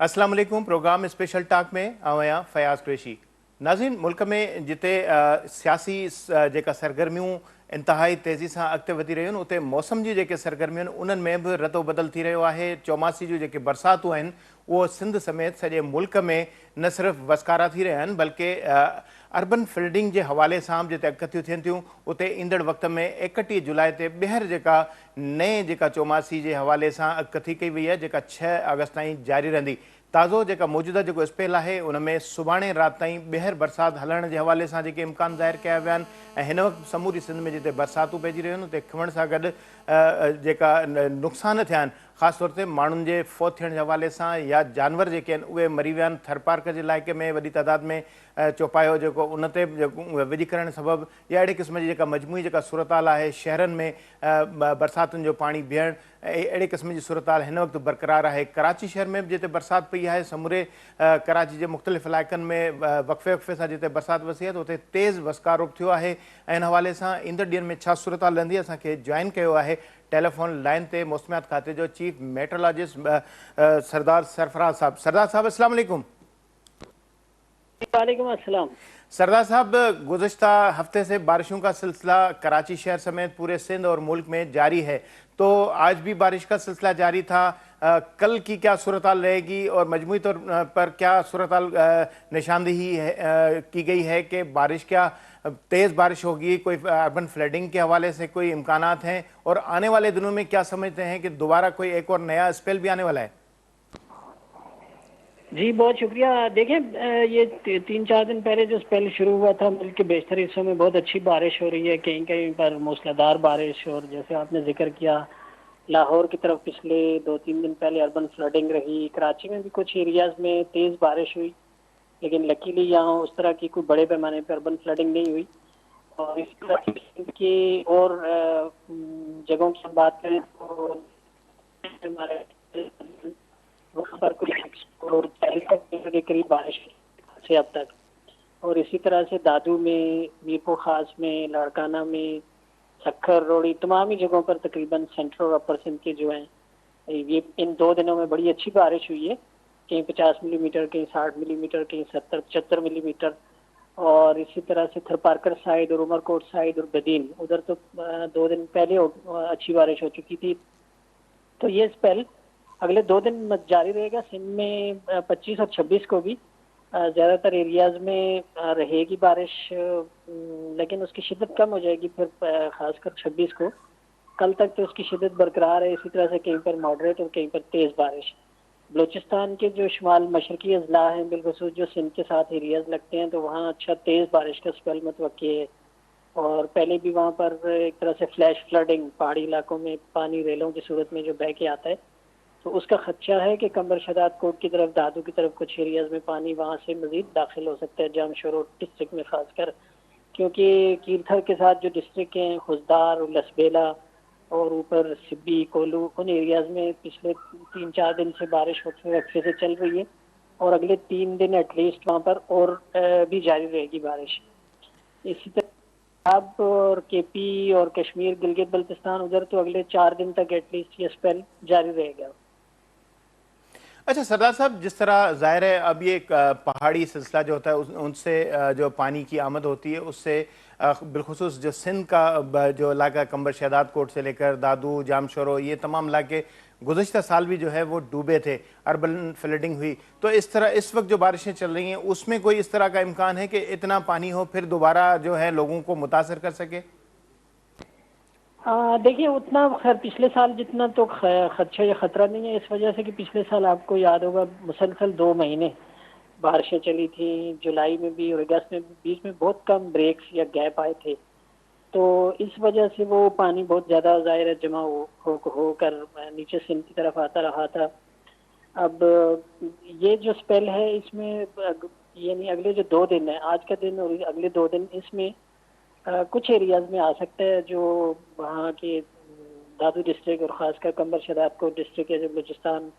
अस्सलाम वालेकुम। Programme special talk में आया फयाज कुरैशी। नाज़रीन, मुल्क में जिते सियासी जेका सरगर्मियूं इंतहाई तेज़ी सां अॻिते वधी रहियूं आहिनि, उते मौसम जी जेके सरगर्मियूं आहिनि उन्हनि में बि रतो बदल थी रहियो आहे। चौमासी जूं जेके बरसातूं आहिनि उहो सिंध समेत सॼे मुल्क में न सिर्फ़ु वसकारा थी रहिया आहिनि बल्कि अर्बन फिल्डिंग जे हवाले सां जिते अॻकथियूं थियनि थियूं उते ईंदड़ वक़्त में 31 जुलाई ते ॿीहर जेका नए जेका चौमासी जे हवाले सां अॻकथी कई वई आहे जेका 6 अगस्त ताईं जारी रहंदी। ताज़ो जेका मौजूदा जेको स्पेल आहे उन में सुभाणे राति ताईं ॿीहर बरसाति हलण जे हवाले सां जेके इम्कान ज़ाहिर कया विया आहिनि ऐं हिन वक़्तु समूरी सिंध में जिते बरसातूं पइजी रहियूं आहिनि उते खिमण सां गॾु जेका नुक़सान थिया आहिनि ख़ासि तौर ते माण्हुनि जे फौत थियण जे हवाले सां या जानवर जेके आहिनि उहे मरी विया आहिनि। थर पार्क जे इलाइक़े में वॾी तइदाद में चौपायो जेको उन ते विझी करण सबबु या अहिड़े क़िस्म जी जेका मजमूई जेका सूरताल आहे शहरनि में बरसातुनि जो पाणी बीहण अहिड़े क़िस्म जी सूरताल हिन वक़्तु बरक़रार आहे। कराची शहर में बि जिते बरसाति पई आहे समूरे कराची जे मुख़्तलिफ़ इलाइक़नि में वक़फ़े वक़फ़े सां जिते बरसाति वसी आहे त उते तेज़ वसकारो थियो आहे ऐं हिन हवाले सां ईंदड़ ॾींहंनि में छा सूरताल रहंदी असांखे जॉइन कयो आहे टेलीफोन लाइन ते मौसमियात खाते जो चीफ मेट्रोलॉजिस्ट सरदार सरफराज साहब। सरदार साहब अस्सलाम वालेकुम। वालेकुम अस्सलाम। सरदार साहब, गुज़श्ता हफ्ते से बारिशों का सिलसिला कराची शहर समेत पूरे सिंध और मुल्क में जारी है, तो आज भी बारिश का सिलसिला जारी था। कल की क्या सूरताल रहेगी और मजमूई तौर पर क्या सूरताल निशानदेही की गई है कि बारिश क्या तेज़ बारिश होगी, कोई अर्बन फ्लडिंग के हवाले से कोई इम्कानात हैं और आने वाले दिनों में क्या समझते हैं कि दोबारा कोई एक और नया स्पेल भी आने वाला है? जी बहुत शुक्रिया। देखें, ये 3-4 दिन पहले जो स्पेल शुरू हुआ था मुल्क के बेशतर हिस्सों में बहुत अच्छी बारिश हो रही है, कहीं कहीं पर मूसलाधार बारिश, और जैसे आपने जिक्र किया लाहौर की तरफ पिछले 2-3 दिन पहले अर्बन फ्लडिंग रही। कराची में भी कुछ एरियाज में तेज़ बारिश हुई, लेकिन लकीली यहाँ उस तरह की कोई बड़े पैमाने पर अर्बन फ्लडिंग नहीं हुई। और इस तरह की और जगहों की हम बात करें तो हमारे वहाँ पर कुछ 40 के करीब बारिश से अब तक, और इसी तरह से दादू में, मीरपुर खास में, लाड़काना में, सक्खर, रोड़ी, तमाम ही जगहों पर तकरीबन सेंट्रल और अपर सिंध के जो हैं ये इन 2 दिनों में बड़ी अच्छी बारिश हुई है। कहीं 50 मिलीमीटर, कहीं 60 मिलीमीटर, कहीं 70-75 मिलीमीटर। और इसी तरह से थरपारकर साइड और उमरकोट साइड और बदीन उधर तो 2 दिन पहले अच्छी बारिश हो चुकी थी। तो ये स्पेल अगले 2 दिन जारी रहेगा। सिंध में 25 और 26 को भी ज़्यादातर एरियाज में रहेगी बारिश, लेकिन उसकी शिद्दत कम हो जाएगी फिर खासकर 26 को। कल तक तो उसकी शिद्दत बरकरार है। इसी तरह से कहीं पर मॉडरेट और कहीं पर तेज़ बारिश। बलूचिस्तान के जो शुमाल मशरकी अजला हैं, बिलखुसूस जो सिंध के साथ एरियाज लगते हैं, तो वहाँ अच्छा तेज़ बारिश का स्पेल मुतवक्की है। और पहले भी वहाँ पर एक तरह से फ्लैश फ्लडिंग, पहाड़ी इलाकों में पानी रेलों की सूरत में जो बह के आता है, तो उसका खदशा है कि कंबर शदाद कोट की तरफ, दादू की तरफ कुछ एरियाज में पानी वहाँ से मजीद दाखिल हो सकता है, जामशोरो डिस्ट्रिक्ट में खासकर, क्योंकि कीरथर के साथ जो डिस्ट्रिक्ट हैं खुजदार और लसबेला और ऊपर सिब्बी, कोलू, उन एरियाज में पिछले 3-4 दिन से बारिश होते वक्फे से चल रही है और अगले 3 दिन एटलीस्ट वहाँ पर और भी जारी रहेगी बारिश। इसी तरह पंजाब और केपी और कश्मीर, गिलगित बल्तिस्तान, उधर तो अगले 4 दिन तक एटलीस्ट ये स्पेल जारी रहेगा। अच्छा सरदार साहब, जिस तरह ज़ाहिर है अब ये एक पहाड़ी सिलसिला जो होता है उनसे जो पानी की आमद होती है उससे बिलखुसूस जो सिंध का जो इलाका कंबर शहदाद कोट से लेकर दादू, जामशोरो, ये तमाम इलाके गुज़श्ता साल भी जो है वो डूबे थे, अर्बन फ्लडिंग हुई। तो इस तरह इस वक्त जो बारिशें चल रही हैं उसमें कोई इस तरह का इम्कान है कि इतना पानी हो फिर दोबारा जो है लोगों को मुतासर कर सके? देखिए, उतना खैर पिछले साल जितना तो खदशा या खतरा नहीं है, इस वजह से कि पिछले साल आपको याद होगा मुसलसल 2 महीने बारिशें चली थी, जुलाई में भी और अगस्त में भी, बीच में बहुत कम ब्रेक्स या गैप आए थे। तो इस वजह से वो पानी बहुत ज़्यादा ज़ाहिर है जमा होकर नीचे सिंध की तरफ आता रहा था। अब ये जो स्पेल है इसमें यानी अगले जो 2 दिन है, आज का दिन और अगले 2 दिन, इसमें कुछ एरियाज में आ सकता है जो वहाँ के दादू डिस्ट्रिक्ट और ख़ासकर कंबर शदाद कोट डिस्ट्रिक्ट या जो बलूचिस्तान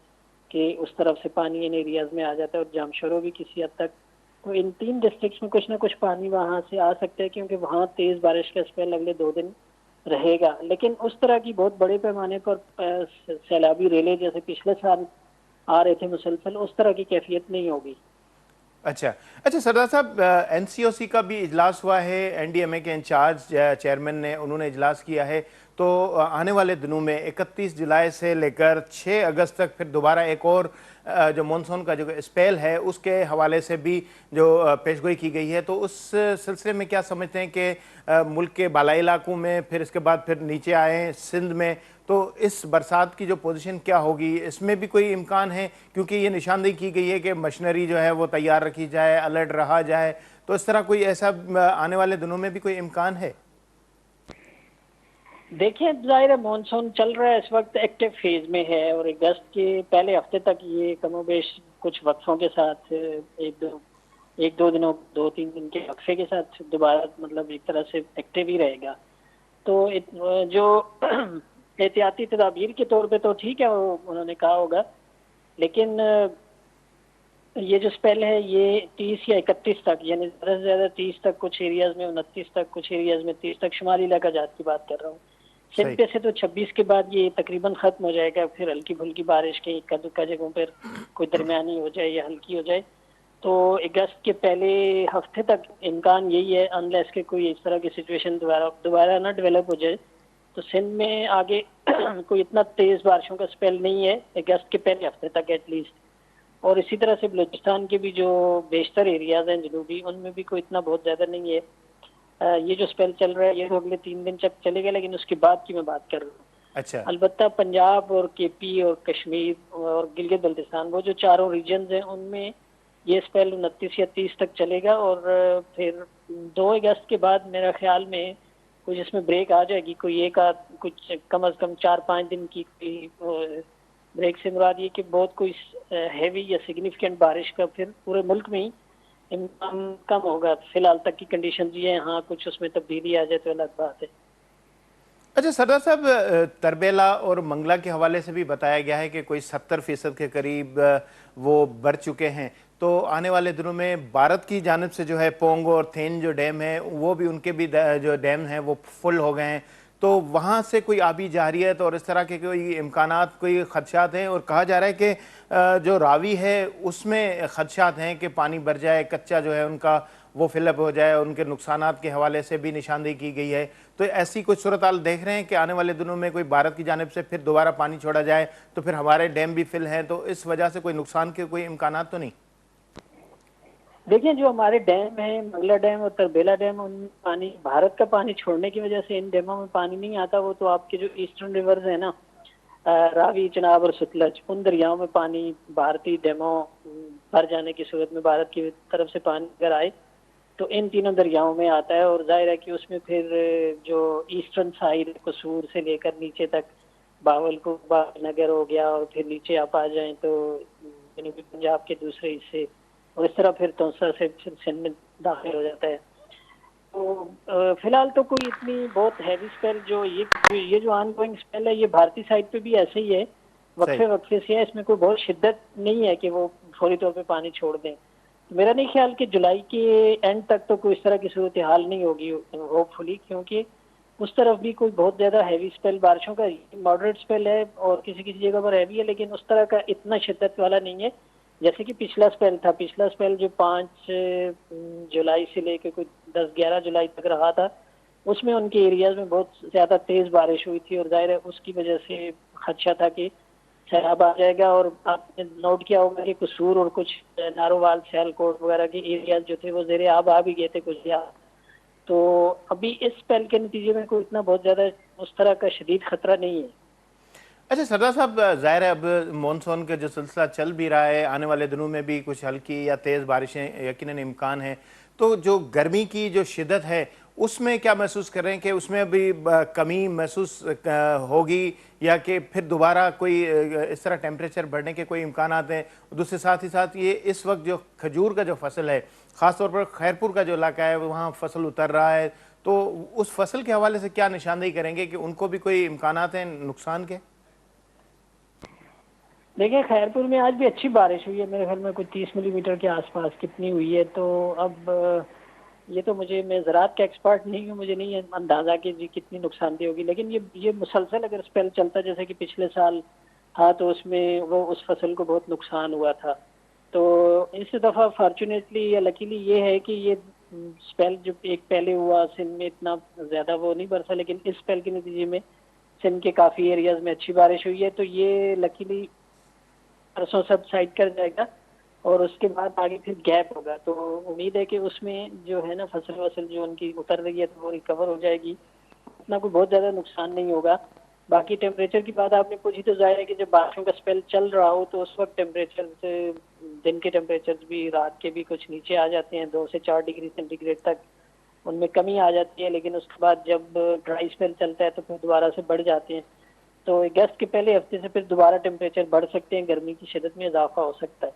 के उस तरफ से पानी इन एरियाज में आ जाता है, और जामशोरो भी किसी हद तक। तो इन 3 डिस्ट्रिक्ट्स में कुछ ना कुछ पानी वहाँ से आ सकता है, क्योंकि वहाँ तेज़ बारिश का स्पेल अगले 2 दिन रहेगा। लेकिन उस तरह की बहुत बड़े पैमाने पर सैलाबी रेलें जैसे पिछले साल آ رہے تھے مسلسل، اس طرح کی کیفیت نہیں ہوگی۔ اچھا اچھا سردار صاحب، این سی او سی کا بھی اجلاس ہوا ہے، این ڈی ایم اے کے انچارج چیئرمین نے انہوں نے اجلاس کیا ہے، تو آنے والے دنوں میں 31 جولائی سے لے کر 6 اگست تک پھر دوبارہ ایک اور جو مونسون کا جو اسپیل ہے اس کے حوالے سے بھی جو پیشگوئی کی گئی ہے، تو اس سلسلے میں کیا سمجھتے ہیں کہ ملک کے بالائی علاقوں میں پھر اس کے بعد پھر نیچے آئیں سندھ میں، تو اس برسات کی جو پوزیشن کیا ہوگی، اس میں بھی کوئی امکان ہے؟ کیونکہ یہ نشاندہی کی گئی ہے کہ مشنری جو ہے وہ تیار رکھی جائے، الرٹ رہا جائے، تو اس طرح کوئی ایسا آنے والے دنوں میں بھی کوئی امکان ہے؟ دیکھیں ظاہر ہے مونسون چل رہا ہے اس وقت، ایکٹیو فیز میں ہے، اور اگست کے پہلے ہفتے تک یہ کم و بیش کچھ وقفوں کے ساتھ ایک دو دنوں 2-3 دن کے وقفے کے ساتھ دوبارہ مطلب ایک طرح سے ایکٹیو ہی رہے گا۔ تو جو احتیاطی تدابیر کے طور پہ تو ٹھیک ہے، وہ انہوں نے کہا ہوگا، لیکن یہ جو اسپیل ہے یہ 30 یا 31 تک، یعنی زیادہ سے زیادہ 30 تک کچھ ایریاز میں، 29 تک کچھ ایریاز میں، 30 تک شمالی علاقہ جات کی بات کر رہا ہوں۔ سندھ صحیح۔ پہ سے تو 26 کے بعد یہ تقریباً ختم ہو جائے گا، پھر ہلکی پھلکی بارش کہیں اکا دکا جگہوں پر کوئی درمیانی ہو جائے یا ہلکی ہو جائے، تو اگست کے پہلے ہفتے تک امکان یہی ہے، انلیس کہ کوئی اس طرح کی سچویشن دوبارہ نہ ڈیولپ ہو جائے، تو سندھ میں آگے کوئی اتنا تیز بارشوں کا اسپیل نہیں ہے اگست کے پہلے ہفتے تک ایٹ لیسٹ۔ اور اسی طرح سے بلوچستان کے بھی جو بیشتر ایریاز ہیں جنوبی، ان میں بھی کوئی اتنا بہت زیادہ نہیں ہے۔ یہ جو اسپیل چل رہا ہے یہ تو اگلے 3 دن تک چلے گا، لیکن اس کے بعد کی میں بات کر رہا ہوں۔ اچھا البتہ پنجاب اور کے پی اور کشمیر اور گلگت بلتستان، وہ جو چاروں ریجنز ہیں، ان میں یہ اسپیل 29 یا 30 تک چلے گا، اور پھر 2 اگست کے بعد میرا خیال میں کوئی جس میں بریک آ جائے گی، کوئی ایک آدھ کچھ کم از کم 4-5 دن کی کوئی بریک سے مراد یہ کہ بہت کوئی ہیوی یا سگنیفیکنٹ بارش کا پھر پورے ملک میں ہی امکان کم ہوگا۔ فی الحال تک کی کنڈیشن یہ ہیں، ہاں کچھ اس میں تبدیلی آ جائے تو الگ بات ہے۔ اچھا سردار صاحب، تربیلا اور منگلا کے حوالے سے بھی بتایا گیا ہے کہ کوئی 70% کے قریب وہ بڑھ چکے ہیں، تو آنے والے دنوں میں بھارت کی جانب سے جو ہے پونگو اور تھین جو ڈیم ہے وہ بھی ان کے بھی جو ڈیم ہیں وہ فل ہو گئے ہیں، تو وہاں سے کوئی آبی جارحیت اور اس طرح کے کوئی امکانات، کوئی خدشات ہیں؟ اور کہا جا رہا ہے کہ جو راوی ہے اس میں خدشات ہیں کہ پانی بھر جائے، کچا جو ہے ان کا وہ فل اپ ہو جائے، ان کے نقصانات کے حوالے سے بھی نشاندہی کی گئی ہے، تو ایسی کوئی صورتحال دیکھ رہے ہیں کہ آنے والے دنوں میں کوئی بھارت کی جانب سے پھر دوبارہ پانی چھوڑا جائے تو پھر ہمارے ڈیم بھی فل ہیں، تو اس وجہ سے کوئی نقصان کے کوئی امکانات تو نہیں؟ دیکھیں جو ہمارے ڈیم ہیں، منگلا ڈیم اور تربیلا ڈیم، ان میں پانی، بھارت کا پانی چھوڑنے کی وجہ سے ان ڈیموں میں پانی نہیں آتا، وہ تو آپ کے جو ایسٹرن ریورز ہیں نا، راوی، چناب اور ستلج، ان دریاؤں میں پانی بھارتی ڈیموں بھر جانے کی صورت میں بھارت کی طرف سے پانی اگر آئے تو ان تینوں دریاؤں میں آتا ہے، اور ظاہر ہے کہ اس میں پھر جو ایسٹرن سائڈ قصور سے لے کر نیچے تک باول نگر ہو گیا، اور پھر نیچے آپ آ جائیں تو جنوبی پنجاب کے دوسرے حصے، اور اس طرح پھر تونسا سے پھر سندھ میں داخل ہو جاتا ہے۔ تو فی الحال تو کوئی اتنی بہت ہیوی اسپیل جو یہ جو آن گوئنگ اسپیل ہے یہ بھارتی سائڈ پہ بھی ایسے ہی ہے، صحیح۔ وقفے وقفے سے ہے، اس میں کوئی بہت شدت نہیں ہے کہ وہ فوری طور پہ پانی چھوڑ دیں۔ میرا نہیں خیال کہ جولائی کے اینڈ تک تو کوئی اس طرح کی صورتحال نہیں ہوگی ہوپ فلی، کیونکہ اس طرف بھی کوئی بہت زیادہ ہیوی اسپیل بارشوں کا ماڈریٹ اسپیل ہے، اور کسی کسی جگہ پر ہیوی ہے، لیکن اس طرح کا اتنا شدت والا نہیں ہے جیسے کہ پچھلا اسپیل تھا۔ پچھلا اسپیل جو 5 جولائی سے لے کے کوئی 10-11 جولائی تک رہا تھا، اس میں ان کے ایریاز میں بہت زیادہ تیز بارش ہوئی تھی، اور ظاہر ہے اس کی وجہ سے خدشہ تھا کہ سیلاب آ جائے گا، اور آپ نے نوٹ کیا ہوگا کہ قصور اور کچھ نارووال، سیالکوٹ وغیرہ کے ایریاز جو تھے وہ زیر آب آ بھی گئے تھے کچھ زیادہ۔ تو ابھی اس اسپیل کے نتیجے میں کوئی اتنا بہت زیادہ اس طرح کا شدید خطرہ نہیں ہے۔ اچھا سردار صاحب، ظاہر ہے اب مونسون کا جو سلسلہ چل بھی رہا ہے، آنے والے دنوں میں بھی کچھ ہلکی یا تیز بارشیں یقیناً امکان ہے، تو جو گرمی کی جو شدت ہے اس میں کیا محسوس کر رہے ہیں کہ اس میں ابھی کمی محسوس ہوگی، یا کہ پھر دوبارہ کوئی اس طرح ٹیمپریچر بڑھنے کے کوئی امکانات ہیں؟ دوسرے ساتھ ہی ساتھ یہ اس وقت جو کھجور کا جو فصل ہے، خاص طور پر خیرپور کا جو علاقہ ہے وہاں فصل اتر رہا ہے، تو اس فصل کے حوالے سے کیا نشاندہی کریں گے کہ ان کو بھی کوئی امکانات ہیں نقصان کے؟ دیکھیں خیرپور میں آج بھی اچھی بارش ہوئی ہے، میرے خیال میں کوئی 30 ملی میٹر کے آس پاس کتنی ہوئی ہے، تو اب یہ تو میں زراعت کا ایکسپرٹ نہیں ہوں، مجھے نہیں اندازہ کہ جی کتنی نقصان دہ ہوگی، لیکن یہ مسلسل اگر اسپیل چلتا جیسے کہ پچھلے سال हाँ, तो उसमें वो उस फसल को बहुत नुकसान हुआ था। तो इस दफ़ा फॉर्चुनेटली या लकीली ये है कि ये स्पेल जो एक पहले हुआ सिंध में इतना ज़्यादा वो नहीं बरसा, लेकिन इस स्पेल के नतीजे में सिंध के काफ़ी एरियाज़ में अच्छी बारिश हुई है, तो ये लकीली परसों सब साइड कर जाएगा और उसके बाद आगे फिर गैप होगा। तो उम्मीद है कि उसमें जो है ना फसल वसल जो उनकी उतर रही है तो वो रिकवर हो जाएगी, इतना कोई बहुत ज़्यादा नुकसान नहीं होगा। बाकी टेम्परेचर की बात आपने पूछी, तो जाहिर है कि जब बारिशों का स्पेल चल रहा हो तो उस वक्त टेम्परेचर से दिन के टेम्परेचर भी रात के भी कुछ नीचे आ जाते हैं, 2 से 4 डिग्री सेंटीग्रेड तक उनमें कमी आ जाती है, लेकिन उसके बाद जब ड्राई स्पेल चलता है तो फिर दोबारा से बढ़ जाते हैं। तो अगस्त के पहले हफ्ते से फिर दोबारा टेम्परेचर बढ़ सकते हैं, गर्मी की शिदत में इजाफा हो सकता है।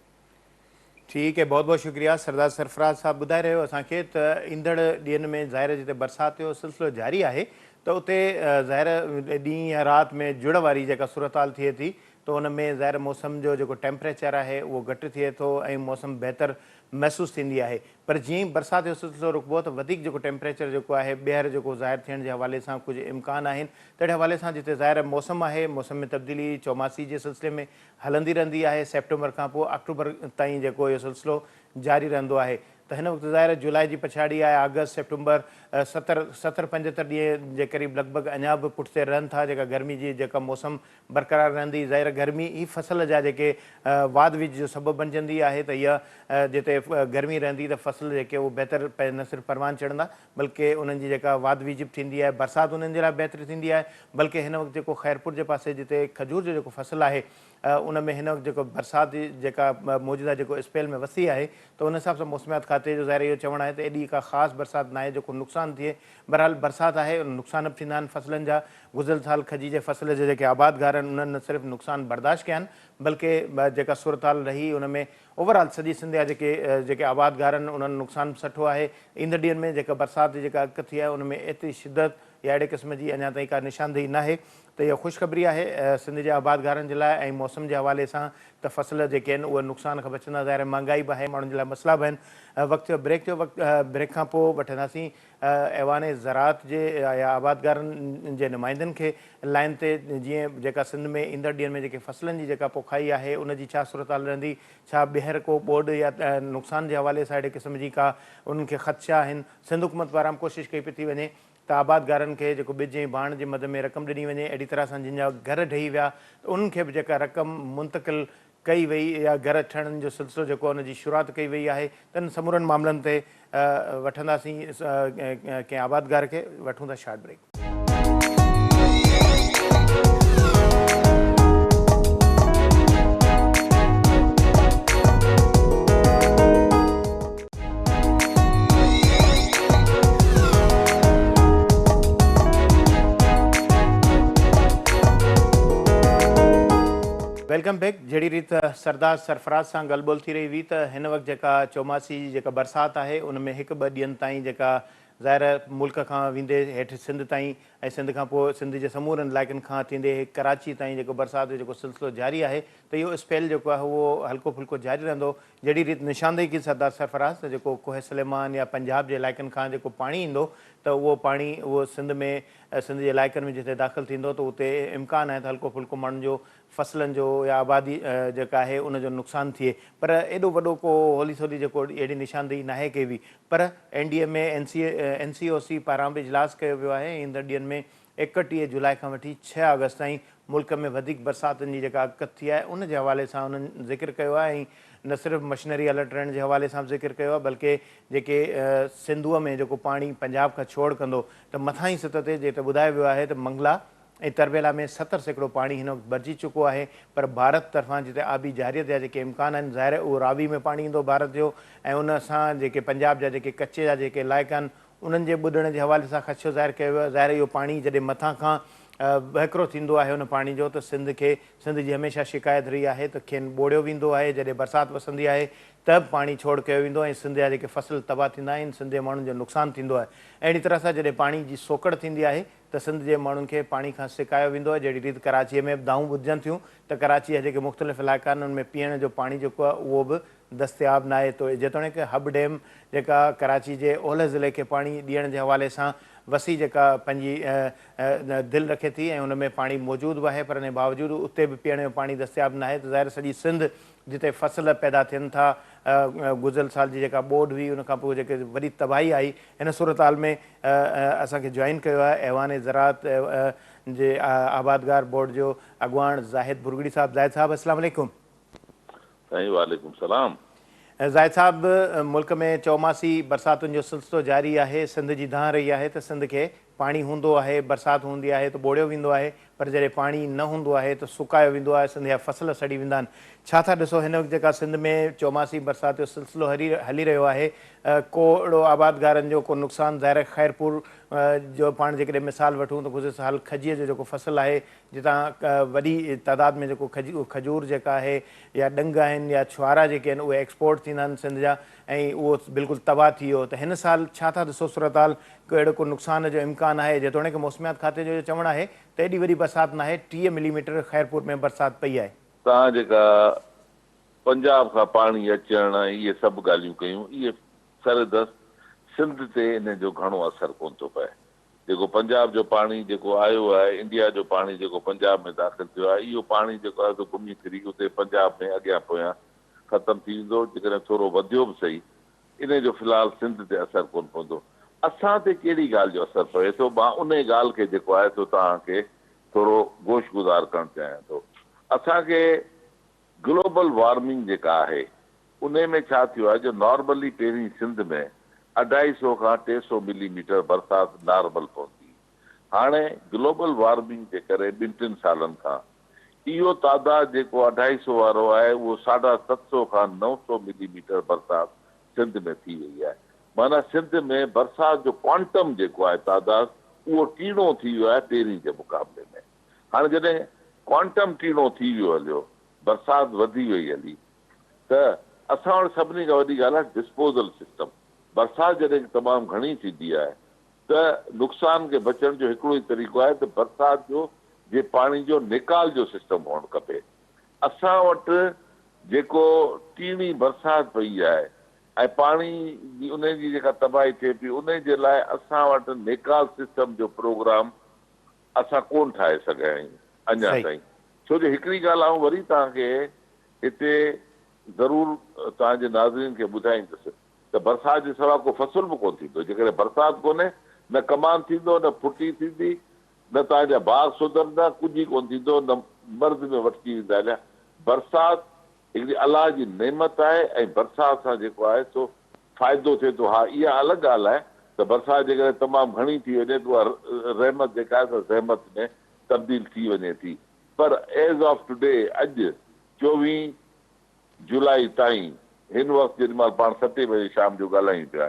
ठीक है, बहुत बहुत शुक्रिया सरदार सरफराज साहब ॿुधाए रहियो असांखे त ईंदड़ ॾींहंनि में ज़ाहिर जिते बरसाति जो सिलसिलो जारी आहे त उते ज़ाहिर ॾींहुं या राति में जुड़ वारी जेका सूरत हाल थिए थी त उन में ज़ाहिर मौसम जो जेको टेम्परेचर आहे उहो घटि थिए थो ऐं मौसम बहितर महसूसु थींदी आहे। पर जीअं ई बरसाति जो सिलसिलो रुकबो त वधीक जेको टेम्परेचर जेको आहे ॿीहर जेको ज़ाहिर थियण जे हवाले सां कुझु इम्कान आहिनि। तहिड़े हवाले सां जिते ज़ाहिर मौसम आहे, मौसम में तब्दीली चौमासी जे सिलसिले में हलंदी रहंदी आहे। सेप्टेंबर खां पोइ अक्टूबर ताईं जेको इहो सिलसिलो जारी रहंदो आहे। त हिन वक़्तु ज़ाहिर जुलाई जी पछाड़ी आहे, अगस्त सेप्टेंबर 70-75 ॾींहं जे क़रीब लॻभॻि अञा बि पुठिते रहनि था। जेका गर्मी जी जेका मौसम बरक़रार रहंदी, ज़ाहिर गर्मी ई फसल जा जेके वाद विज जो सबबु बणिजंदी आहे त इहा जिते गर्मी रहंदी त फसल जेके उहे बहितर न सिर्फ़ु परवान चढ़ंदा बल्कि उन्हनि जी जेका वाद विज बि थींदी आहे, बरसाति उन्हनि जे लाइ बहितरी थींदी आहे। बल्कि हिन वक़्तु जेको ख़ैरपुर जे पासे जिते खजूर जो जेको फसल आहे उन में हिन वक़्तु जेको बरसाति जेका मौजूदा जेको स्पेल में वसी आहे त उन हिसाब सां मौसमियात खाते जो ज़ाहिर इहो चवणु आहे त एॾी का ख़ासि बरसाति न आहे जेको नुक़सानु थिए। बहरहाल बरसाति आहे, नुक़सान बि थींदा आहिनि फसलनि जा। गुज़िरियल साल खजी जे फसल जे जेके आबादगार आहिनि उन्हनि न सिर्फ़ु नुक़सान बर्दाश्त कया आहिनि बल्कि जेका सूरत हाल रही उन में ओवरऑल सॼी सिंध जा जेके आबादगार आहिनि उन्हनि नुक़सान बि सठो आहे। ईंदड़ ॾींहंनि में जेका बरसाति जेका अॻु थी आहे उन में एतिरी शिदत या अहिड़े क़िस्म जी अञा ताईं का निशानदेही न आहे। त इहा ख़ुशख़बरी आहे सिंध जे आबादगारनि जे लाइ ऐं मौसम जे हवाले सां त फसल जेके आहिनि उहे नुक़सान खां बचंदा। ज़ाहिर महांगाई बि आहे, माण्हुनि जे लाइ मसइला बि आहिनि। वक़्तु ब्रेक जो ब्रेक खां पोइ वठंदासीं ऐवान ज़रात जे या आबादगारनि जे नुमाइंदनि खे लाइन ते, जीअं जेका सिंध में ईंदड़ ॾींहंनि में जेके फसलनि जी जेका पोखाई आहे उनजी छा सूरत हाल रहंदी, छा ॿीहर को ॿोॾि या नुक़सान जे हवाले सां अहिड़े क़िस्म जी का उन्हनि खे ख़दशा आहिनि। सिंध हुकूमत पारां कोशिशि कई पई थी वञे त आबादगारनि खे जेको ॿिज ऐं भाण जे मद में रक़म ॾिनी वञे, अहिड़ी तरह सां जिन जा घर ढही विया त उन्हनि खे बि जेका रक़म मुंतक़िल कई वई या घर ठहण जो सिलसिलो जेको आहे उनजी शुरूआति कई वई आहे। त इन समूरनि मामलनि ते वठंदासीं कंहिं आबादगार खे। वठूं था शॉर्ट ब्रेक। Welcome back. जहिड़ी रीति सरदार सरफराज सां ॻाल्हि ॿोल थी रही हुई त हिन वक़्तु जेका चौमासी जी जेका बरसाति आहे उन में हिकु ॿ ॾींहंनि ताईं जेका ज़ाहिर मुल्क खां वेंदे हेठि सिंध ताईं ऐं सिंध खां पोइ सिंध जे समूरनि इलाइक़नि खां थींदे कराची ताईं जेको बरसाति जो जेको सिलसिलो जारी आहे त इहो स्पेल जेको आहे उहो हल्को फुल्को जारी रहंदो। जहिड़ी रीति निशानदेही की सरदार सरफराज त जेको कोहे सलेमान या पंजाब जे इलाइक़नि खां जेको पाणी ईंदो त उहो पाणी उहो सिंध में सिंध जे इलाइक़नि में जिते दाख़िल थींदो त उते इम्कानु आहे त हल्को फुल्को माण्हुनि जो फसलनि जो या आबादी जेका आहे उनजो नुक़सानु थिए। पर एॾो वॾो को होली थोली जेको अहिड़ी निशानदेही न आहे कई बि। पर NDA में NCOC पारां बि इजलास कयो वियो आहे। ईंदड़ ॾींहंनि में 31 जुलाई खां वठी 6 अगस्त ताईं मुल्क में वधीक बरसातिनि जी जेका अॻकथि थी आहे उन जे हवाले सां उन्हनि ज़िक्र कयो आहे। ऐं न सिर्फ़ु मशीनरी अलर्ट रहण जे हवाले सां बि ज़िक्र कयो आहे बल्कि जेके सिंधूअ में जेको पाणी पंजाब खां छोड़ कंदो त मथां ई सत ते जेको ॿुधायो वियो आहे त मंगला ऐं तरबेला में 70 सैकड़ो पाणी हिन वक़्तु भरिजी चुको आहे। पर भारत तरफ़ां जिते आबी जारियत जा जेके इम्कान आहिनि, ज़ाहिर उहो रावी में पाणी ईंदो भारत जो ऐं उन सां जेके पंजाब जा जेके कचे जा जेके इलाइक़ा आहिनि उन्हनि जे ॿुॾण जे हवाले सां ख़दशो ज़ाहिर कयो वियो आहे। ज़ाहिर इहो पाणी जॾहिं मथां खां बहिकिरो थींदो आहे उन पाणी जो त सिंध जी हमेशह शिकायत रही आहे त खेनि ॿोड़ियो वेंदो आहे। जॾहिं बरसाति वसंदी आहे त त पाणी छोड़ कयो वेंदो ऐं सिंध जा जेके फसल तबाह थींदा आहिनि, सिंध जे माण्हुनि जो नुक़सानु थींदो आहे। अहिड़ी तरह सां जॾहिं पाणी जी सोकड़ थींदी आहे त सिंध जे माण्हुनि खे पाणी खां सिकायो वेंदो आहे। जहिड़ी रीति कराचीअ में दाऊं ॿुधजनि थियूं त कराची जा जेके मुख़्तलिफ़ इलाइक़ा आहिनि उन में पीअण जो पाणी जेको आहे उहो बि दस्तियाब न आहे। तो जेतोणीकि हब डैम जेका कराची जे ओलह ज़िले खे पाणी ॾियण जे हवाले सां वसी जेका पंहिंजी दिलि रखे थी ऐं उन में पाणी मौजूदु बि आहे, पर इन बावजूदु उते बि पीअण जो पाणी दस्तियाब न आहे। त ज़ाहिर सॼी सिंध जिते फसल पैदा थियनि था, गुज़िरियल साल जी जेका ॿोॾि हुई उन खां पोइ जेके वॾी तबाही आई, हिन सूरत हाल में असांखे जॉइन कयो आहे ऐवान ज़राअत जे आबादगार बोर्ड जो अॻुवाण ज़ाहिद बुरगड़ी साहिबु। ज़ाहिद साहिबु अस्सलाम वालेकुम। साईं वालेकुम सलाम। ज़ाहिद साहिबु, मुल्क में चौमासी बरसातुनि जो सिलसिलो जारी आहे। सिंध जी धां रही आहे त सिंध खे पाणी हूंदो आहे, बरसाति हूंदी आहे त ॿोड़ियो वेंदो आहे, पर जॾहिं पाणी न हूंदो आहे त सुकायो वेंदो आहे, सिंध जा फसल सड़ी वेंदा आहिनि। छा था ॾिसो हिन वक़्तु जेका सिंध में चौमासी बरसाति जो सिलसिलो हली रहियो आहे, को अहिड़ो आबादगारनि जो को नुक़सानु? ज़ाहिर खैरपुर जो पाण जेकॾहिं मिसाल वठूं त गुज़िरियल साल खजीअ जो जेको फसल आहे, जितां वॾी तादाद में जेको खजूर जेका आहे या ॾंग आहिनि या छुहारा जेके आहिनि उहे एक्सपोर्ट थींदा आहिनि सिंध जा, ऐं उहो बिल्कुलु तबाह थी वियो। त हिन साल छा था ॾिसो सूरत हाल? को अहिड़ो को नुक़सान जो इम्कानु आहे? जेतोणीकि मौसमियात खाते जो चवणु आहे त एॾी वॾी बरसाति न आहे, 30 मिलीमीटर खैरपुर में बरसाति पई आहे। तव्हां जेका पंजाब खां पाणी अचण इहे सभु ॻाल्हियूं कयूं, इहे सरदस्त सिंध ते इन जो घणो असरु कोन थो पए। जेको पंजाब जो पाणी जेको आयो आहे, इंडिया जो पाणी जेको पंजाब में दाख़िल थियो आहे, इहो पाणी जेको आहे घुमी फिरी उते पंजाब में अॻियां पोयां ख़तमु थी वेंदो। जेकॾहिं थोरो वधियो बि सही, इन जो फ़िलहालु सिंध ते असरु कोन पवंदो। असां ते कहिड़ी ॻाल्हि जो असरु पए थो, मां उन ॻाल्हि खे जेको आहे सो तव्हांखे थोरो गोशगुज़ार करणु चाहियां थो। असांखे ग्लोबल वार्मिंग जेका आहे उन में छा थियो आहे, जो नॉर्मली पहिरीं सिंध में 250 खां 300 मिलीमीटर बरसाति नॉर्मल पवंदी। हाणे ग्लोबल वार्मिंग जे करे 2-3 सालनि खां इहो तादाद जेको 250 वारो आहे उहो 750 खां 900 मिलीमीटर बरसाति सिंध में थी वई आहे। माना सिंध में बरसाति जो क्वांटम जेको आहे तादाद उहो टीणो थी वियो आहे पहिरीं जे मुक़ाबले में। हाणे जॾहिं क्वांटम टीणो थी वियो हलियो, बरसाति वधी वई हली, त असां वटि सभिनी खां वॾी ॻाल्हि आहे डिस्पोज़ल सिस्टम। बरसाति जॾहिं तमामु घणी थींदी आहे त नुक़सान खे बचण जो हिकिड़ो ई तरीक़ो आहे त बरसाति जो जे पाणी जो निकाल जो सिस्टम हुअणु खपे। असां वटि जेको टीणी बरसाति पई आहे ऐं पाणी जी उन जी जेका तबाही थिए पई, उन जे लाइ असां वटि निकाल सिस्टम जो प्रोग्राम असां कोन ठाहे सघिया आहियूं अञा ताईं। छो जो हिकिड़ी ॻाल्हि आउं वरी तव्हांखे हिते ज़रूरु तव्हांजे नाज़रीन खे ॿुधाईंदुसि त बरसाति जे सवा को फसल बि कोन थींदो। जेकॾहिं बरसाति कोन्हे, न कमान थींदो, न फुटी थींदी, न तव्हांजा बाग सुधरंदा, कुझु ई कोन थींदो, न मर्द में वटकी वेंदा हलिया। बरसाति हिकिड़ी अलाह जी नेमत आहे ऐं बरसाति सां जेको आहे सो फ़ाइदो थिए थो। हा, इहा अलॻि ॻाल्हि आहे त बरसाति जेकॾहिं तमामु घणी थी वञे त उहा रहमत जेका आहे त ज़हमत में तब्दील थी वञे थी। पर एज़ ऑफ टुडे, अॼु 24 जुलाई ताईं, हिन वक़्तु जेॾी महिल पाण 7 बजे शाम जो ॻाल्हायूं पिया,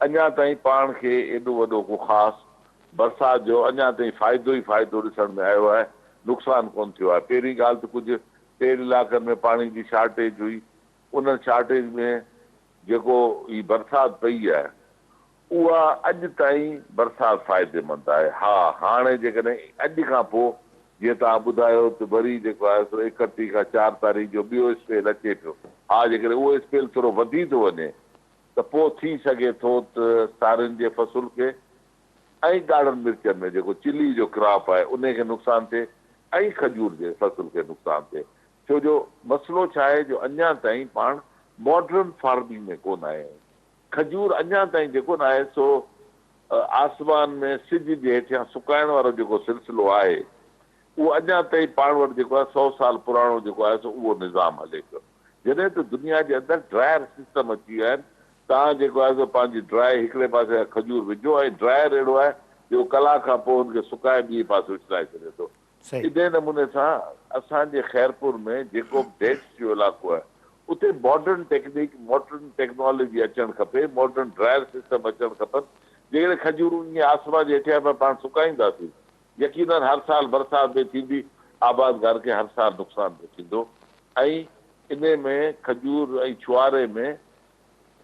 अञा ताईं पाण खे एॾो वॾो को ख़ासि बरसाति जो अञा ताईं फ़ाइदो ई फ़ाइदो ॾिसण में आयो आहे, नुक़सानु कोन थियो आहे। पहिरीं ॻाल्हि त कुझु 3 इलाइक़नि में पाणी जी शार्टेज हुई, उन शार्टेज में जेको ही बरसाति पई आहे उहा अॼु ताईं बरसाति फ़ाइदेमंद आहे। हा, हाणे जेकॾहिं अॼु खां पोइ जीअं तव्हां ॿुधायो त वरी जेको आहे सो 31 खां 4 तारीख़ जो ॿियो स्पेल अचे पियो। हा, जेकॾहिं उहो स्पेल थोरो वधी थो वञे त पोइ थी सघे थो त सारियुनि जे फसल खे ऐं ॻाढ़नि मिर्चनि में जेको चिली जो क्रॉप आहे उनखे नुक़सानु थिए ऐं खजूर जे फसल खे नुक़सानु थिए। छो जो मसइलो छा आहे, जो अञा ताईं पाण मॉडर्न फार्मिंग में कोन आया आहियूं। खजूर अञा ताईं जेको न आहे सो आसमान में सिज जे हेठियां सुकाइण वारो जेको सिलसिलो आहे उहो अञा ताईं पाण वटि जेको आहे 100 साल पुराणो जेको आहे सो उहो निज़ाम हले पियो। जॾहिं त दुनिया जे अंदरि ड्रायर सिस्टम अची विया आहिनि, तव्हां जेको आहे सो पंहिंजी ड्राई हिकिड़े पासे खजूर विझो ऐं ड्रायर अहिड़ो आहे जो कलाक खां पोइ हुनखे सुकाए ॿिए पासे विछाए छॾे थो। इन नमूने सां असांजे खैरपुर में जेको डेस्क जो इलाइक़ो आहे उते मॉडर्न टेक्निक, मॉडर्न टेक्नोलॉजी अचणु खपे, मॉडर्न ड्रायर सिस्टम अचणु खपनि। जेकॾहिं खजूरूं ईअं आसमान जे हेठियां पिया पाण सुकाईंदासीं, यकीननि हर साल बरसाति में थींदी, आबादगार खे हर साल नुक़सानु बि थींदो ऐं इन में खजूर ऐं छुआरे में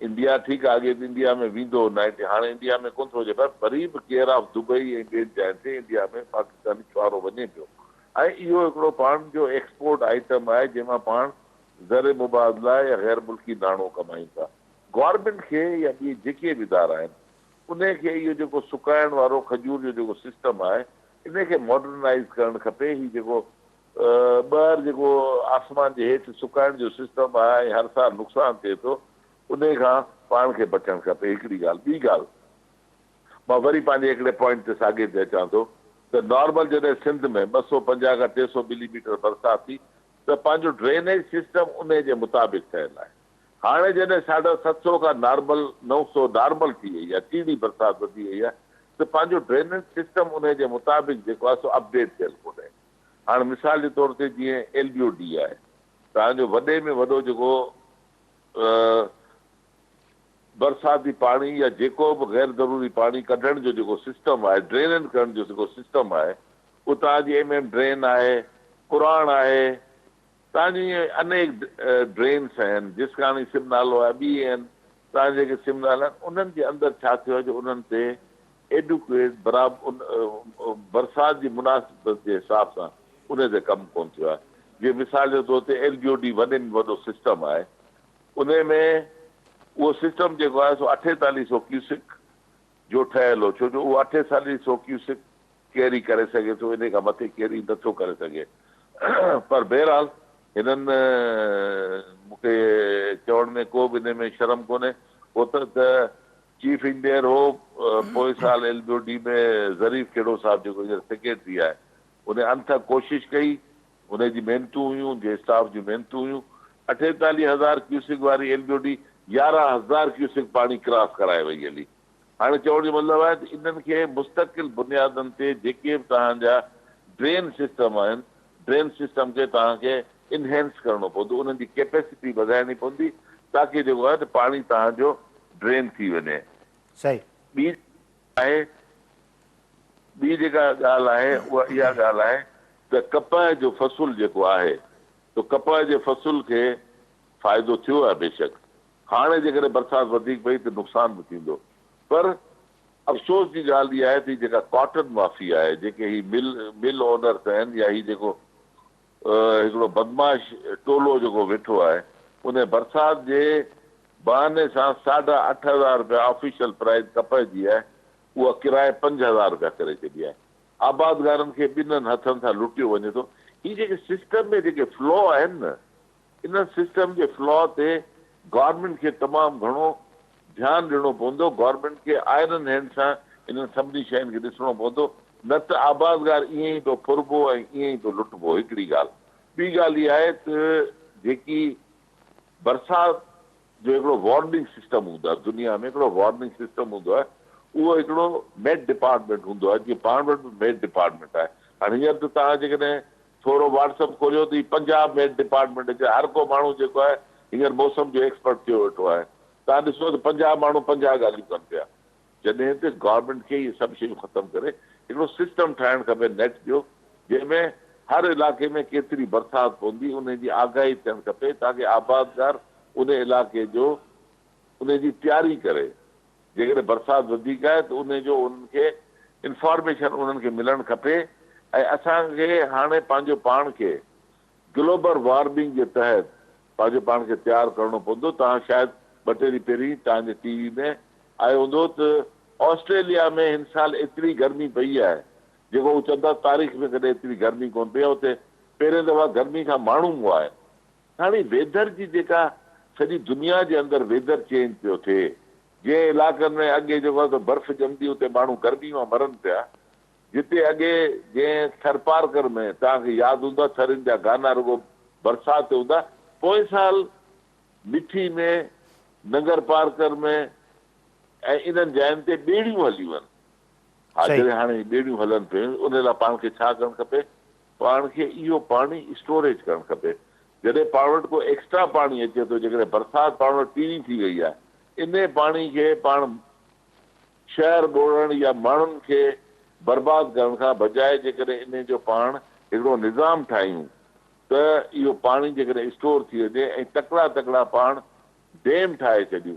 इंडिया ठीकु आहे, अॻे इंडिया में वेंदो न, हाणे इंडिया में कोन थो वञे, पर वरी बि केयर ऑफ दुबई ऐं ॿियनि जाइनि ते इंडिया में पाकिस्तानी छुआरो वञे पियो। ऐं इहो हिकिड़ो पाण जो एक्सपोर्ट आइटम आहे जंहिंमां पाण ज़र मुबादला या गैर मुल्की नाणो कमायूं था। गवर्नमेंट खे या ॿी जेके बि इदारा आहिनि उन खे इहो जेको सुकाइण वारो खजूर जो जेको सिस्टम आहे इन खे मॉडर्नाइज़ करणु खपे। हीउ जेको ॿाहिरि जेको आसमान जे हेठि सुकाइण जो सिस्टम आहे, हर साल नुक़सानु थिए थो, उन खां पाण खे बचणु खपे। हिकिड़ी ॻाल्हि। ॿी ॻाल्हि, मां वरी पंहिंजे हिकिड़े पॉइंट ते साॻिए ते अचां थो त नॉर्मल जॾहिं सिंध में 250 खां 300 मिलीमीटर बरसाति थी त पंहिंजो ड्रेनेज सिस्टम उन जे मुताबिक़ ठहियलु आहे। हाणे जॾहिं 750 खां नॉर्मल 900 नॉर्मल थी वई आहे, टीड़ी बरसाति वधी वई आहे, त पंहिंजो ड्रेनेज सिस्टम उन जे मुताबिक़ जेको आहे सो अपडेट थियलु कोन्हे। हाणे मिसाल जे तौर ते जीअं LBOD आहे, तव्हांजो वॾे में वॾो जेको बरसाती पाणी या जेको बि गैर ज़रूरी पाणी कढण जो जेको सिस्टम आहे, ड्रेनेज करण जो जेको सिस्टम आहे, उहो तव्हांजी MM ड्रेन आहे, पुराण आहे, तव्हांजी ईअं अनेक ड्रेन्स आहिनि, जिसकानी सिम नालो आहे, ॿी आहिनि तव्हां जेके सिम नाला आहिनि, उन्हनि जे अंदरि छा थियो आहे जो उन्हनि ते एडुकेट बराबरि बरसाति जी मुनासिबत जे हिसाब सां उन ते कमु कोन थियो आहे। जीअं मिसाल जे तौर ते LBOD वॾे में वॾो सिस्टम आहे, उन में उहो सिस्टम जेको आहे सो 4800 क्यूसिक जो ठहियलु हो, छो जो उहो 4800 क्यूसिक कैरी करे सघे थो, इन खां मथे कैरी नथो करे सघे। पर बहरहाल हिननि मूंखे चवण में को बि हिन में शर्म कोन्हे। हो त चीफ इंजीनियर हो, पोइ साल LBOD में ज़रीफ़ केड़ो साहब जेको हींअर सेक्रेटरी आहे, उन अनथक कोशिशि कई, उनजी महिनतूं हुयूं, जे स्टाफ जूं महिनतूं हुयूं। 48,000 क्यूसिक वारी LBOD 11,000 क्यूसिक पाणी क्रॉस कराए वई हली। हाणे चवण जो मतिलबु आहे त इन्हनि खे मुस्तक़िल बुनियादनि ते जेके बि तव्हांजा ड्रेन सिस्टम आहिनि, ड्रेन सिस्टम खे तव्हांखे इनहेंस करणो पवंदो, उन्हनि जी कैपेसिटी वधाइणी पवंदी ताकी जेको आहे त पाणी तव्हांजो ड्रेन थी वञे। सही। ॿी जेका ॻाल्हि आहे उहा इहा ॻाल्हि आहे त कपह जो फ़सुलु जेको आहे, त कपह जे फ़सुल खे फ़ाइदो थियो आहे बेशक। हाणे जेकॾहिं बरसाति वधीक पई त नुक़सान बि थींदो, पर अफ़सोस जी ॻाल्हि इहा आहे त जेका कॉटन माफ़िया आहे, जेके ही मिल ओनर्स आहिनि, या ही जेको हिकिड़ो बदमाश टोलो जेको वेठो आहे, उन बरसाति जे बहाने सां 8,500 रुपया ऑफिशियल प्राइस कपह जी आहे, उहा किराए 5,000 रुपया करे छॾी आहे। आबादगारनि खे ॿिन्हिनि हथनि सां लुटियो वञे थो। हीअ जेके सिस्टम में जेके फ्लॉ आहिनि न, इन सिस्टम जे फ्लॉ ते गवर्नमेंट खे तमामु घणो ध्यानु ॾियणो पवंदो। गवर्नमेंट खे आयरन हैंड सां इन्हनि सभिनी शयुनि खे ॾिसणो पवंदो, न त आबादगार ईअं ई थो फुरबो ऐं ईअं ई थो लुटबो। हिकिड़ी ॻाल्हि। ॿी ॻाल्हि इहा आहे त जेकी बरसाति जो हिकिड़ो वार्निंग सिस्टम हूंदो आहे, दुनिया में हिकिड़ो वार्निंग सिस्टम हूंदो आहे, उहो हिकिड़ो मेट डिपार्टमेंट हूंदो आहे, जीअं पाण वटि मेट डिपार्टमेंट आहे। हाणे हींअर त तव्हां जेकॾहिं थोरो व्हाट्सअप खोलियो त पंजाब मेट डिपार्टमेंट अचे, हर को माण्हू जेको आहे हींअर मौसम जो एक्सपर्ट थियो वेठो आहे। तव्हां ॾिसो त 50 माण्हू 50 ॻाल्हियूं कनि पिया, जॾहिं त गवर्नमेंट खे इहे सभु शयूं ख़तमु करे हिकिड़ो सिस्टम ठाहिणु खपे नेट जो, जंहिंमें हर इलाइक़े में केतिरी बरसाति पवंदी उन जी आगाही थियणु खपे, ताकी आबादगार उन इलाइक़े जो उन जी तयारी करे। जेकॾहिं बरसाति वधीक आहे त उनजो उन्हनि खे इंफॉर्मेशन उन्हनि खे मिलणु खपे। ऐं असांखे हाणे पंहिंजो पाण खे ग्लोबल वार्मिंग जे तहत पंहिंजो पाण खे तयारु करणो पवंदो। तव्हां शायदि 2 टे ॾींहं पहिरीं तव्हांजे TV में आयो हूंदो त ऑस्ट्रेलिया में हिन साल एतिरी गर्मी पई आहे, जेको हू चवंदा तारीख़ में कॾहिं एतिरी गर्मी कोन पई आहे। हुते पहिरें दफ़ा गर्मी खां माण्हू आहे। हाणे वेदर जी जेका सॼी दुनिया जे अंदरि वेदर चेंज पियो थिए, जंहिं इलाइक़नि में अॻे जेको आहे त बर्फ़ ॼमंदी, उते माण्हू गर्मी मां मरनि पिया। जिते अॻे जंहिं थर पार्कर में तव्हांखे यादि हूंदा, थरनि जा गाना रुगो बरसाति हूंदा। पोइ साल मिठी में, नगर पार्कर में ऐं इन्हनि जायुनि ते ॿेड़ियूं हलियूं आहिनि। हा, जॾहिं हाणे ॿेड़ियूं हलनि पियूं, उन लाइ पाण खे छा करणु खपे? पाण खे इहो पाणी स्टोरेज करणु खपे। जॾहिं पाण वटि को एक्स्ट्रा पाणी अचे थो, जेकॾहिं बरसाति पाण वटि टीणी थी वई आहे, इन पाणी खे पाण शहर ॿोड़ण या माण्हुनि खे बर्बादु करण खां बजाए जेकॾहिं इन जो पाण हिकिड़ो निज़ाम ठाहियूं त इहो पाणी जेकॾहिं स्टोर थी वञे ऐं तकिड़ा तकिड़ा पाण डेम ठाहे छॾियूं।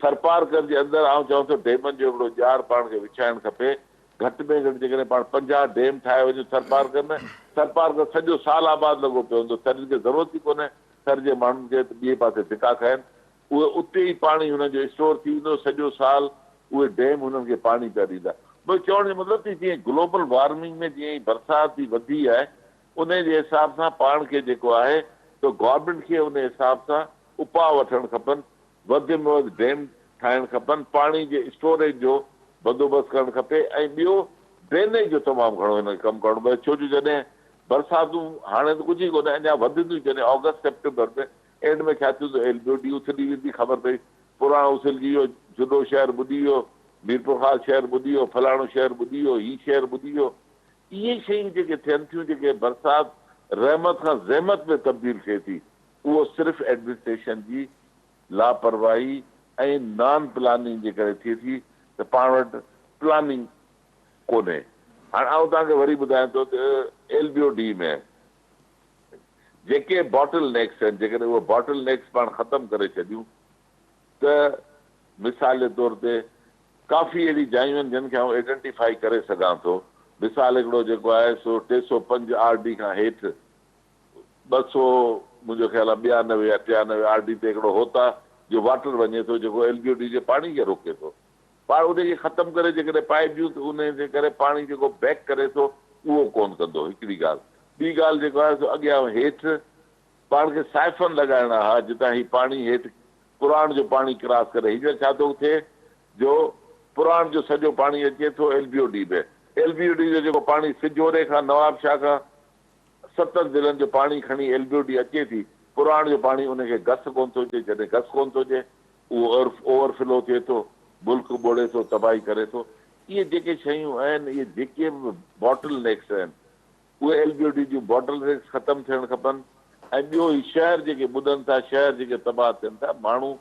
थरपारकर जे अंदरि आउं चवां थो डेमनि जो हिकिड़ो ॼार पाण खे विछाइणु खपे। घटि में घटि जेकॾहिं पाण 50 डेम ठाहे वञूं थरपारकर में, थरपारकर सॼो साल आबाद लॻो पियो हूंदो, थर खे ज़रूरत ई कोन्हे थर जे माण्हुनि खे ॿिए पासे धिका खाइनि। उहे उते ई पाणी हुनजो स्टोर थी वेंदो सॼो साल, उहे डेम हुननि खे पाणी पिया ॾींदा। भई चवण जो मतिलबु त जीअं ग्लोबल वार्मिंग में जीअं ई बरसाति वधी आहे, उन जे हिसाब सां पाण खे जेको आहे त गवर्नमेंट खे उन हिसाब सां उपाउ वठणु खपनि, वधि में वधि डेम ठाहिणु खपनि, पाणी जे स्टोरेज जो बंदोबस्तु करणु खपे। ऐं ॿियो ड्रेनेज जो तमामु घणो हिन कमु करणो पए, छो जो जॾहिं बरसातूं हाणे त कुझु ई कोन्हे, अञा वधंदियूं जॾहिं ऑगस्ट सेप्टेंबर में एंड में छा थियो त LBOD उथली वेंदी, ख़बर पई पुराणो उछलिजी वियो, जुडो शहर ॿुधी वियो, मीरपुर खास शहर ॿुधी वियो, फलाणो शहर ॿुधी वियो, हीउ शहर ॿुधी वियो। इहे शयूं जेके थियनि थियूं, जेके बरसाति रहमत खां ज़हमत में तब्दील थिए थी, उहो सिर्फ़ु एडमिनिस्ट्रेशन जी लापरवाही ऐं नॉन प्लानिंग जे करे थिए थी, त पाण वटि प्लानिंग कोन्हे। हाणे आउं तव्हांखे वरी ॿुधायां थो त LBOD में जेके बॉटल नेक्स आहिनि, जेकॾहिं उहे बॉटल नेक्स पाण ख़तमु करे छॾियूं त मिसाल जे तौर ते काफ़ी अहिड़ी जायूं आहिनि जिन खे आउं आइडेंटिफाई करे सघां थो। मिसाल हिकिड़ो जेको आहे सो 305 RD खां हेठि 200 मुंहिंजो ख़्यालु आहे 92 या 93 RD ते हिकिड़ो होता जो वाटर वञे थो, जेको LBOD जे पाणी खे रोके थो। पाण उनखे ख़तमु करे जेकॾहिं पाए ॾियूं त उन जे करे पाणी जेको बैक करे थो उहो कोन कंदो, हिकिड़ी ॻाल्हि। ॿी ॻाल्हि जेको आहे सो अॻियां हेठि पाण खे साइफ़न लॻाइणा हुआ, जितां ही पाणी हेठि पुराण जो पाणी क्रॉस करे। हींअर छा थो थिए जो पुराण जो सॼो पाणी अचे थो LBOD में, LBOD जो जेको पाणी सिजोरे खां नवाबशाह खां 7 ज़िलनि जो पाणी खणी LBOD अचे थी, पुराण जो पाणी उनखे घस कोन थो अचे, जॾहिं घस कोन थो अचे उहो ओवरफ्लो थिए थो, मुल्क ॿोड़े थो, तबाही करे थो। इहे जेके शयूं आहिनि, इहे जेके बि बॉटल नेक्स आहिनि, उहे LBOD जूं बॉटल नेक्स ख़तमु थियणु खपनि। ऐं ॿियो ई शहर जेके ॿुधनि था, शहर जेके तबाह थियनि था, माण्हू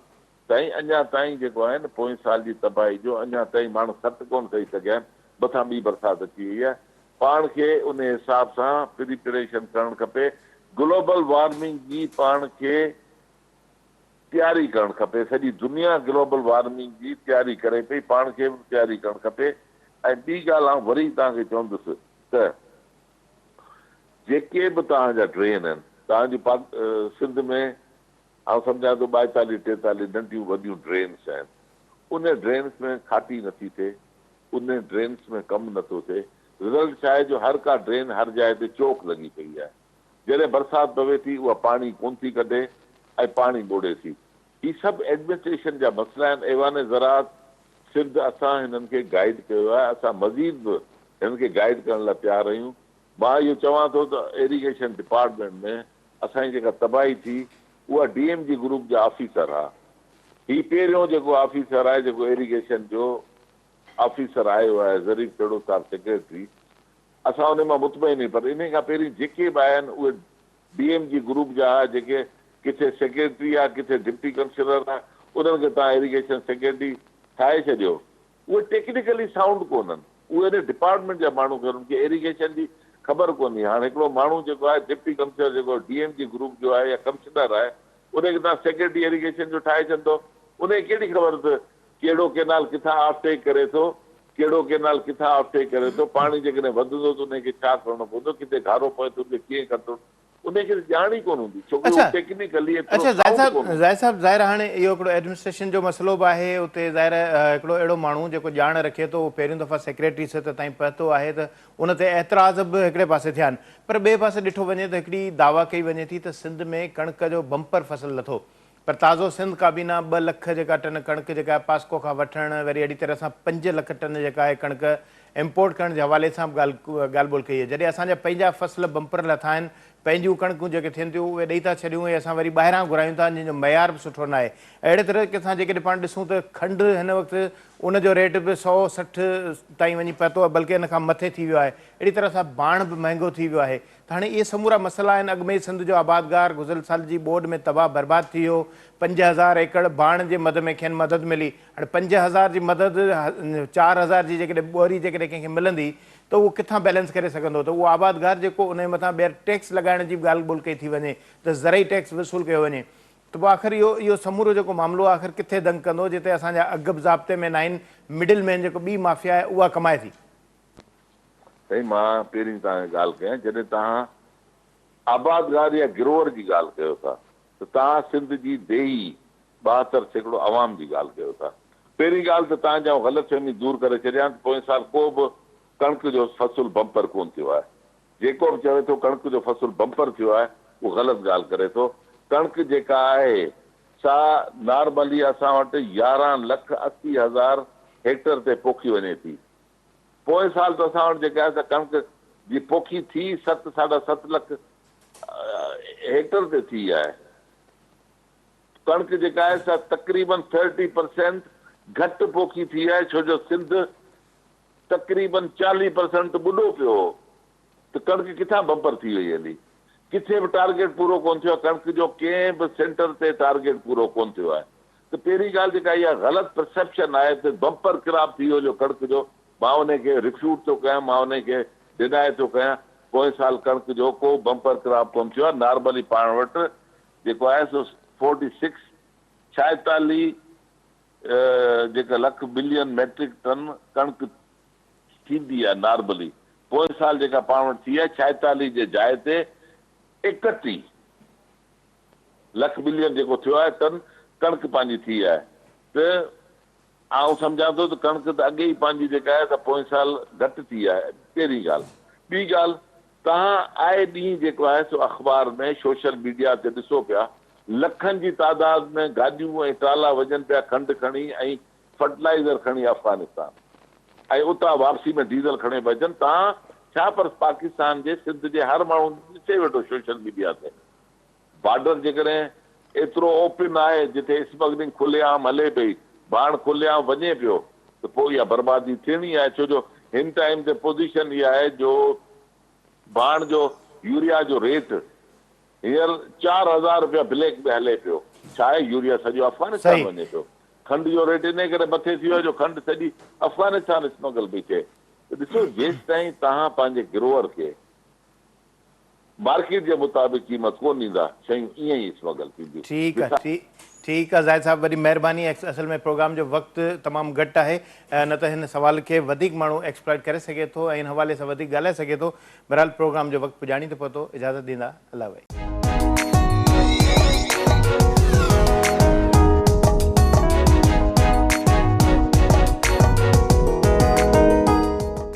ताईं अञा ताईं जेको आहे न पोएं साल जी तबाही जो अञा ताईं माण्हू सट कोन कई सघिया आहिनि, मथां ॿी बरसाति अची वई आहे। पाण खे उन हिसाब सां प्रिपरेशन करणु खपे। ग्लोबल वार्मिंग जी पाण खे तयारी करणु खपे, सॼी दुनिया ग्लोबल वार्मिंग जी तयारी करे पई, पाण खे बि तयारी करणु खपे। ऐं ॿी ॻाल्हि आउं वरी तव्हांखे चवंदुसि त जेके बि तव्हांजा ड्रेन आहिनि, तव्हांजी सिंध में आउं सम्झां थो 42-43 नंढियूं वॾियूं ड्रेन्स आहिनि, उन ड्रेन्स में खाटी नथी थिए, उन ड्रेन्स में कमु नथो थिए। रिज़ल्ट छा आहे जो हर का ड्रेन हर जाइ ते चोक लॻी पई आहे, जॾहिं बरसाति पवे थी उहा पाणी कोन थी कढे ऐं पाणी ॿोड़े थी। ही सभु एडमिनिस्ट्रेशन जा मसइला आहिनि। ऐवान ज़राअत सिंध असां हिननि खे गाइड कयो आहे, असां मज़ीद बि हिननि खे गाइड करण लाइ तयारु आहियूं। मां इहो चवां थो त इरिगेशन डिपार्टमेंट में असांजी जेका तबाही थी उहा DMG ग्रुप जा ऑफिसर आहे। ही पहिरियों जेको ऑफिसर आहे, जेको इरिगेशन जो ऑफिसर आयो आहे, ज़रीफ़ पेड़ो साहब सेक्रेटरी, असां उन मां मुतमइन आहियूं। पर इन खां पहिरीं जेके बि आहिनि उहे DMG ग्रुप जा, जेके किथे सेक्रेटरी आहे, किथे डिप्टी कमिश्नर आहे, उन्हनि खे तव्हां इरिगेशन सेक्रेटरी ठाहे छॾियो। उहे टेक्निकली साउंड कोन्हनि, उहे डिपार्टमेंट जा माण्हू खे उन्हनि खे इरिगेशन जी ख़बर कोन्हे। हाणे हिकिड़ो माण्हू जेको आहे डिप्टी कमिश्नर जेको DMG ग्रुप जो आहे या कमिश्नर आहे, उनखे तव्हां सेक्रेटरी इरिगेशन जो ठाहे छॾंदो, उनखे कहिड़ी ख़बर त कहिड़ो केनाल किथां ऑफटेक करे थो, कहिड़ो केनाल किथां ऑफटेक करे थो, पाणी जेकॾहिं वधंदो त उनखे छा करिणो पवंदो, किथे घारो पए थो कीअं कंदो, उनखे ॼाण ई कोन हूंदी, छो कि टेक्निकली। अच्छा ज़ाहिर साहब, ज़ाहिर हाणे इहो हिकिड़ो एडमिनिस्ट्रेशन जो मसइलो बि आहे। उते ज़ाहिर हिकिड़ो अहिड़ो माण्हू जेको ॼाण रखे थो, पहिरियों दफ़ा सेक्रेटरी सतह ताईं पहुतो आहे, त उन ते एतिराज़ बि हिकिड़े पासे थिया आहिनि। पर ॿिए पासे ॾिठो वञे त हिकिड़ी दावा कई वञे थी त सिंध में कणिक जो बम्पर फसल लथो, पर ताज़ो सिंध काबीना 2 लख जेका टन कणिक जेका आहे पास्को खां वठणु, वरी अहिड़ी तरह सां 5 लख टन जेका आहे कणिक इम्पोर्ट करण जे हवाले सां बि ॻाल्हि ॿोल कई आहे। जॾहिं असांजा पंहिंजा फसल बम्पर लथा आहिनि, पंहिंजूं कणिकूं जेके थियनि थियूं उहे ॾेई था छॾियूं ऐं असां वरी ॿाहिरां घुरायूं था, जंहिंजो मयार बि सुठो न आहे। अहिड़े तरीक़े सां जेकॾहिं पाण ॾिसूं त खंडु हिन वक़्तु उनजो रेट बि 160 ताईं वञी पहुतो आहे, बल्कि हिन खां मथे थी वियो आहे। अहिड़ी तरह सां बाण बि महांगो थी वियो आहे। त हाणे इहे समूरा मसइला आहिनि। अॻिमें सिंध जो आबादगार गुज़िरियल साल जी ॿोॾि में तबाह बर्बाद थी वियो, 5000 एकड़ बाण जे मद में खेनि मदद मिली। हाणे 5000 जी मदद 4000 जी जेकॾहिं ॿोरी जेकॾहिं कंहिंखे मिलंदी त उहो किथां बैलेंस करे सघंदो, त उहो आबादगार जेको उन जे मथां ॿीहर टैक्स लॻाइण जी ॻाल्हि ॿोल कई थी वञे त ज़रई टैक्स वसूल कयो वञे, त पोइ आख़िर इहो समूरो जेको मामिलो आहे आख़िर किथे दंग कंदो जिते असांजा अघ बि ज़ाब्ते में न आहिनि, मिडिल मैन जेको ॿी माफ़िया आहे उहा कमाए थी। साईं मां पहिरीं तव्हांखे ॻाल्हि कयां, जॾहिं तव्हां आबादगार या गिरोवर जी ॻाल्हि कयो था त तव्हां सिंध जी देही 72% आवाम जी ॻाल्हि कयो था। पहिरीं ॻाल्हि त तव्हांजा ग़लतफ़हमी दूर करे छॾियां त पोएं साल को बि कणिक जो फ़सुलु बम्पर कोन थियो आहे। जेको बि चवे थो कणिक जो फ़सुलु बम्पर थियो आहे उहो ग़लति ॻाल्हि करे थो। कणिक जेका आहे सा नॉर्मली असां वटि 11,80,000 हेक्टर ते पोखी वञे थी। पोएं साल त असां वटि जेका आहे कणिक जी पोखी थी 7-7.5 लख हेक्टर ते थी आहे। कणिक जेका आहे सा तक़रीबन 30% घटि पोखी थी आहे, छो जो सिंध तक़रीबन 40% ॿुॾो पियो हो, त कणिक किथां बम्पर थी वई हली। किथे बि टारगेट पूरो कोन थियो आहे, कणिक जो कंहिं बि सेंटर ते टारगेट पूरो कोन थियो आहे। त पहिरीं ॻाल्हि जेका इहा ग़लति परसेप्शन आहे त बम्पर ख़राब थी वियो जो कणिक जो, मां उनखे रिफ्यूट थो कयां, मां उनखे डिनाए थो कयां। पोएं साल कणिक जो को बम्पर ख़राब कोन थियो आहे। नॉर्मली पाण वटि जेको आहे सो 46 जेका लख बिलियन मैट्रिक टन कणिक थींदी आहे नॉर्मली। पोएं साल जेका पाण वटि थी आहे 46 जे जाइ ते 31 लख बिलियन जेको थियो आहे टन कणिक पंहिंजी थी आहे। त आउं सम्झां थो त कणिक त अॻे ई पंहिंजी जेका आहे त पोएं साल घटि थी आहे। पहिरीं ॻाल्हि। ॿी ॻाल्हि, तव्हां आए ॾींहुं जेको आहे सो अख़बार में सोशल मीडिया ते ॾिसो पिया लखनि जी तादाद में गाॾियूं ऐं ट्राला वञनि पिया खंडु खणी ऐं फर्टिलाइज़र खणी अफ़गानिस्तान, ऐं उतां वापसी में डीज़ल खणी भॼनि। तव्हां छा पर पाकिस्तान जे सिंध जे हर माण्हू ॾिसे वेठो सोशल मीडिया ते। बॉर्डर जेकॾहिं एतिरो ओपन आहे जिथे स्मगलिंग खुलेआम हले पई, बाण खुलेआम वञे पियो, त पोइ इहा बर्बादी थियणी आहे। छो जो हिन टाइम ते पोज़ीशन इहा आहे जो बाण जो यूरिया जो रेट हींअर 4,000 रुपया ब्लैक में हले पियो। छा आहे, यूरिया सॼो अफ़गानिस्तान वञे पियो। खंड जो रेट इन करे मथे थी वियो जो खंड सॼी अफ़गानिस्तान स्मगल पई थिए। त ॾिसो, जेसि ताईं तव्हां पंहिंजे गिरोवर खे मार्केट जे मुताबिक़ क़ीमत कोन ॾींदा, शयूं ईअं ई स्मगल थींदियूं। ठीकु आहे ज़ाहिद साहब, वॾी महिरबानी। असल में प्रोग्राम जो वक़्तु तमामु घटि आहे, न त हिन सवाल खे वधीक माण्हू एक्सप्लॉइट करे सघे थो ऐं हिन हवाले सां वधीक ॻाल्हाए सघे थो। बहरहाल प्रोग्राम जो वक़्तु पुॼाणी थो पहुतो। इजाज़त ॾींदा, अल्लाह भाई।